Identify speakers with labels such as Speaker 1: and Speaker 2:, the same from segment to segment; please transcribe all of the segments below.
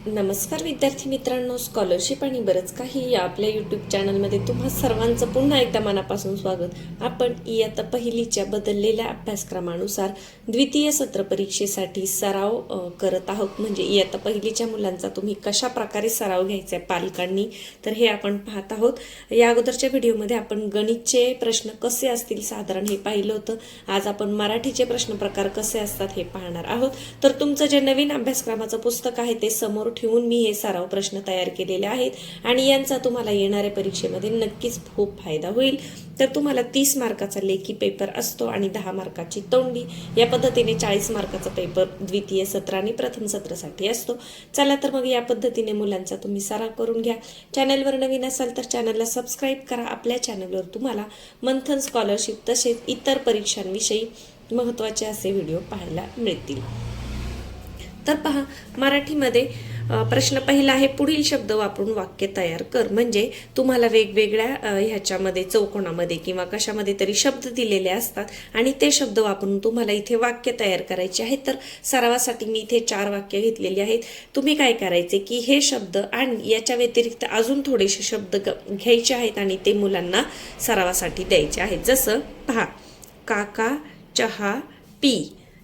Speaker 1: नमस्कार विद्यार्थी मित्रांनो, स्कॉलरशिप आणि बरंच काही या आपल्या यूट्यूब चॅनलमध्ये तुम्हा सर्वांचं पुन्हा एकदा मनापासून स्वागत। आपण इयत्ता पहिलीच्या बदललेल्या अभ्यासक्रमानुसार द्वितीय सत्र परीक्षेसाठी सराव करत आहोत। म्हणजे इयत्ता पहिलीच्या मुलांचा तुम्ही कशा प्रकारे सराव घ्यायचा आहे पालकांनी, तर हे आपण पाहत आहोत। या अगोदरच्या व्हिडिओमध्ये आपण गणितचे प्रश्न कसे असतील साधारण हे पाहिलं होतं। आज आपण मराठीचे प्रश्न प्रकार कसे असतात हे पाहणार आहोत। तर तुमचं जे नवीन अभ्यासक्रमाचं पुस्तक आहे ते समोर ठेवून मी हे सराव प्रश्न तयार केलेले आहेत आणि यांचा तुम्हाला येणाऱ्या परीक्षेमध्ये नक्कीच खूप फायदा होईल। तर तुम्हाला 30 मार्काचा लेखी पेपर असतो आणि 10 मार्काची तोंडी, या पद्धतीने 40 मार्काचा पेपर द्वितीय सत्र आणि प्रथम सत्रासाठी असतो। चला तर मग या पद्धतीने मुलांचा तुम्ही सराव करून घ्या। चॅनलवर नवीन असाल तर चॅनलला सबस्क्राईब करा। आपल्या चॅनलवर तुम्हाला मंथन स्कॉलरशिप तसेच इतर परीक्षांविषयी महत्त्वाचे असे व्हिडिओ पाहायला मिळतील। तर पहा, मराठीमध्ये प्रश्न पहिला आहे, पुढील शब्द वापरून वाक्य तयार कर। म्हणजे तुम्हाला वेगवेगळ्या ह्याच्यामध्ये चौकोनामध्ये किंवा कशामध्ये तरी शब्द दिलेले असतात आणि ते शब्द वापरून तुम्हाला इथे वाक्य तयार करायचे आहेत। तर सरावासाठी मी इथे 4 वाक्य घेतलेली आहेत। तुम्ही काय करायचे की हे शब्द आणि याच्या व्यतिरिक्त अजून थोडेसे शब्द घ्यायचे आहेत आणि ते मुलांना सरावासाठी द्यायचे आहेत। जसं पहा, काका चहा पी,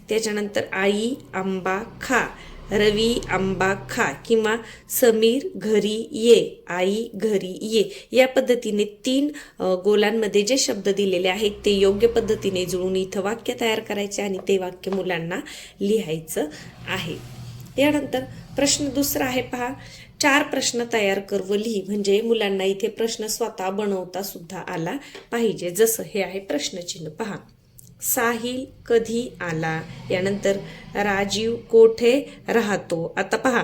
Speaker 1: त्याच्यानंतर आई आंबा खा, रवी आंबा खा, किंवा समीर घरी ये, आई घरी ये। या पद्धतीने 3 गोलांमध्ये जे शब्द दिलेले आहेत ते योग्य पद्धतीने जुळून इथं वाक्य तयार करायचे आणि ते वाक्य मुलांना लिहायचं आहे। यानंतर प्रश्न दुसरा आहे, पहा, 4 प्रश्न तयार कर व लिही। म्हणजे मुलांना इथे प्रश्न स्वतः बनवता सुद्धा आला पाहिजे। जसं हे आहे प्रश्नचिन्ह, पहा, साहिल कधी आला, यानंतर राजीव कोठे राहतो। आता पहा,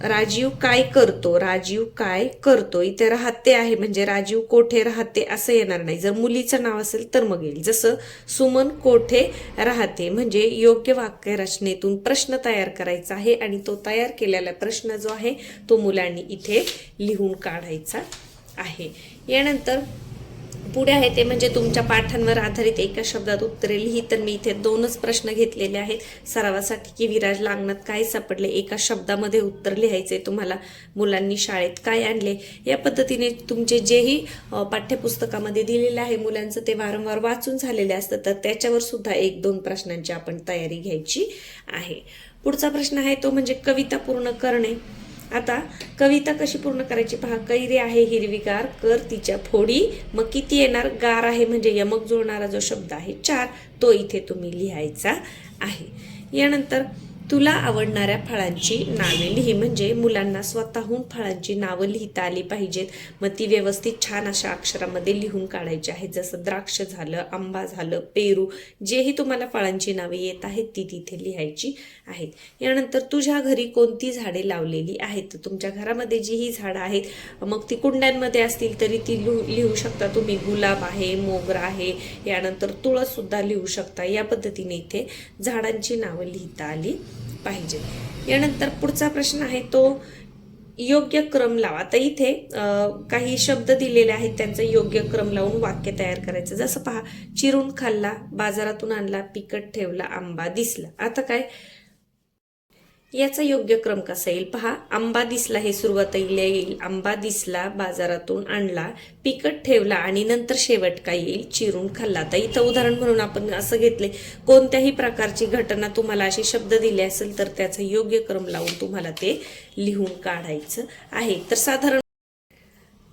Speaker 1: राजीव काय करतो, राजीव काय करतो, इथे राहते आहे म्हणजे राजीव कोठे राहते असं येणार नाही। जर मुलीचं नाव असेल तर मग येईल। जसं सुमन कोठे राहते, म्हणजे योग्य वाक्य रचनेतून प्रश्न तयार करायचा आहे आणि तो तयार केलेला प्रश्न जो आहे तो मुलांनी इथे लिहून काढायचा आहे। यानंतर पुढे आहे ते म्हणजे तुमच्या पाठांवर आधारित एका शब्दात उत्तरे लिही। तर मी इथे 2च प्रश्न घेतलेले आहेत सरावासाठी की विराजला अंगणात काय सापडले, एका शब्दामध्ये उत्तर लिहायचे तुम्हाला। मुलांनी शाळेत काय आणले, या पद्धतीने तुमचे जेही पाठ्यपुस्तकामध्ये दिलेले आहे मुलांचं ते वारंवार वाचून झालेले असतं, तर त्याच्यावर सुद्धा 1-2 प्रश्नांची आपण तयारी घ्यायची आहे। पुढचा प्रश्न आहे तो म्हणजे कविता पूर्ण करणे। आता कविता कशी पूर्ण करायची, पहा, कैरी आहे हिरवीगार, कर तिच्या फोडी, मग किती येणार, गार आहे म्हणजे यमक जुळणारा जो शब्द आहे 4 तो इथे तुम्ही लिहायचा आहे। यानंतर तुला आवडणाऱ्या फळांची नावे लिही। म्हणजे मुलांना स्वतःहून फळांची नावं लिहिता आली पाहिजेत, मग ती व्यवस्थित छान अशा अक्षरामध्ये लिहून काढायची आहेत। जसं द्राक्ष झालं, आंबा झालं, पेरू, जेही तुम्हाला फळांची नावे येत आहेत ती तिथे लिहायची आहेत। यानंतर तुझ्या घरी कोणती झाडे लावलेली आहेत, तर तुमच्या घरामध्ये जी ही झाडं आहेत मग ती कुंड्यांमध्ये असतील तरी ती लिहू शकता तुम्ही। गुलाब आहे, मोगरा आहे, यानंतर तुळस सुद्धा लिहू शकता। या पद्धतीने इथे झाडांची नावं लिहिता आली पाहिजे। यानंतर पुढचा प्रश्न आहे तो योग्य क्रम लावा। आता इथे काही शब्द दिलेले आहेत त्यांचा योग्य क्रम लावून वाक्य तयार करायचं। जसं पहा, चिरून खाल्ला, बाजारातून आणला, पिकट ठेवला, आंबा दिसला। आता काय याचा योग्य क्रम कसा येईल, पहा, आंबा दिसला हे सुरुवातीला येईल, आंबा दिसला, बाजारातून आणला, पिकट ठेवला आणि नंतर शेवट काय येईल, चिरून खाल्ला। आता इथं उदाहरण म्हणून आपण असं घेतले, कोणत्याही प्रकारची घटना तुम्हाला असे शब्द दिले असेल तर त्याचा योग्य क्रम लावून तुम्हाला ते लिहून काढायचं आहे। तर साधारण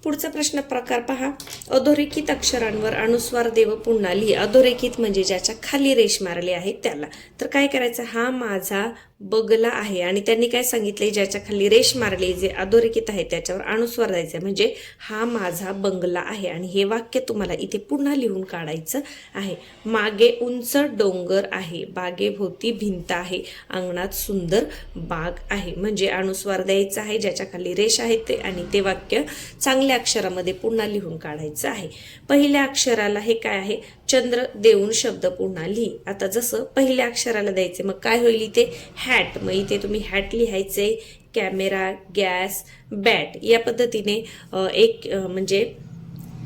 Speaker 1: पुढचा प्रश्न प्रकार पहा, अधोरेखित अक्षरांवर अनुस्वार देव पुन्हा लिही। अधोरेखित म्हणजे ज्याच्या खाली रेष मारली आहे त्याला। तर काय करायचं, हा माझा बगला आहे आणि त्यांनी काय सांगितले, ज्याच्या खाली रेष मारली जे अधोरेखित आहे त्याच्यावर अनुस्वार द्यायचा, म्हणजे हा माझा बंगला आहे। आणि हे वाक्य तुम्हाला इथे पुन्हा लिहून काढायचं आहे। मागे उंच डोंगर आहे, बागेभोवती भिंत आहे, अंगणात सुंदर बाग आहे। म्हणजे अनुस्वार द्यायचा आहे, ज्याच्या खाली रेष आहे ते, आणि ते वाक्य चांगल्या अक्षरामध्ये पुन्हा लिहून काढायचं आहे। पहिल्या अक्षराला हे काय आहे, चंद्र देऊन शब्द पुन्हा लिही। आता जसं पहिल्या अक्षराला द्यायचे मग काय होईल इथे, हॅट, मग इथे तुम्ही हॅट लिहायचे। कॅमेरा, गॅस, बॅट, या पद्धतीने एक म्हणजे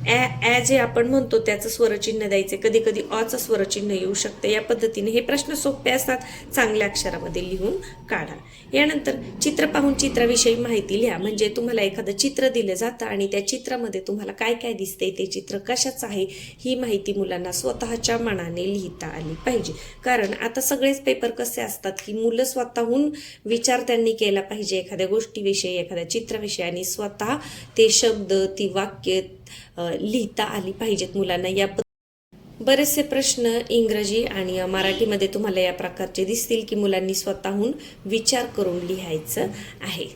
Speaker 1: ॲ जे आपण म्हणतो त्याचं स्वरचिन्ह द्यायचे, कधी कधी अचं स्वरचिन्ह येऊ शकते. या पद्धतीने हे प्रश्न सोपे असतात, चांगल्या अक्षरामध्ये लिहून काढा. यानंतर चित्र पाहून चित्राविषयी माहिती लिहा. म्हणजे तुम्हाला एखादं चित्र दिलं जातं आणि त्या चित्रामध्ये तुम्हाला काय काय दिसते, ते चित्र कशाचं आहे, ही माहिती मुलांना स्वतःच्या मनाने लिहिता आली पाहिजे. कारण आता सगळेच पेपर कसे असतात की मुलं स्वतःहून विचार त्यांनी केला पाहिजे एखाद्या गोष्टीविषयी, एखाद्या चित्राविषयी, आणि स्वतः ते शब्द, ती वाक्य लिहिता आली पाहिजेत मुलांना. बरेचसे प्रश्न इंग्रजी आणि मराठीमध्ये तुम्हाला या प्रकारचे दिसतील की मुलांनी स्वतःहून विचार करून लिहायचं आहे.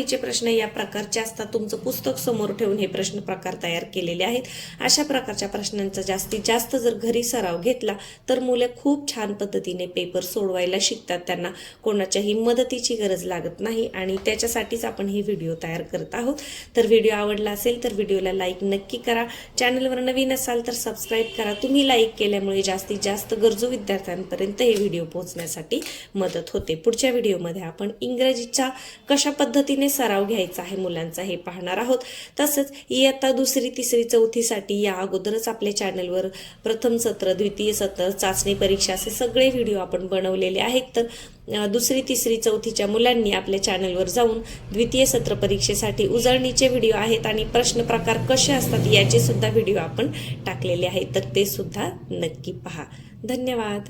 Speaker 1: चे प्रश्न या प्रकारचे असतात. तुमचं पुस्तक समोर ठेवून हे प्रश्न प्रकार तयार केलेले आहेत. अशा प्रकारच्या प्रश्नांचा जास्तीत जास्त जर घरी सराव घेतला तर मुले खूप छान पद्धतीने पेपर सोडवायला शिकतात. त्यांना कोणाच्याही मदतीची गरज लागत नाही आणि त्याच्यासाठीच आपण ही व्हिडिओ तयार करत आहोत. तर व्हिडिओ आवडला असेल तर व्हिडिओला लाईक नक्की करा. चॅनलवर नवीन असाल तर सबस्क्राईब करा. तुम्ही लाईक केल्यामुळे जास्तीत जास्त गरजू विद्यार्थ्यांपर्यंत हे व्हिडिओ पोहोचण्यासाठी मदत होते. पुढच्या व्हिडिओमध्ये आपण इंग्रजीचा कशा पद्धतीने सराव घ्यायचा आहे मुलांचा हे पाहणार आहोत. तसंच इयत्ता 2री, 3री, 4थीसाठी या अगोदरच आपल्या चॅनलवर प्रथम सत्र, द्वितीय सत्र, चाचणी परीक्षा असे सगळे व्हिडिओ आपण बनवलेले आहेत. तर 2री, 3री, 4थीच्या मुलांनी आपल्या चॅनलवर जाऊन द्वितीय सत्र परीक्षेसाठी उजळणीचे व्हिडिओ आहेत आणि प्रश्न प्रकार कसे असतात याचे सुद्धा व्हिडिओ आपण टाकलेले आहेत. तर ते सुद्धा नक्की पहा. धन्यवाद.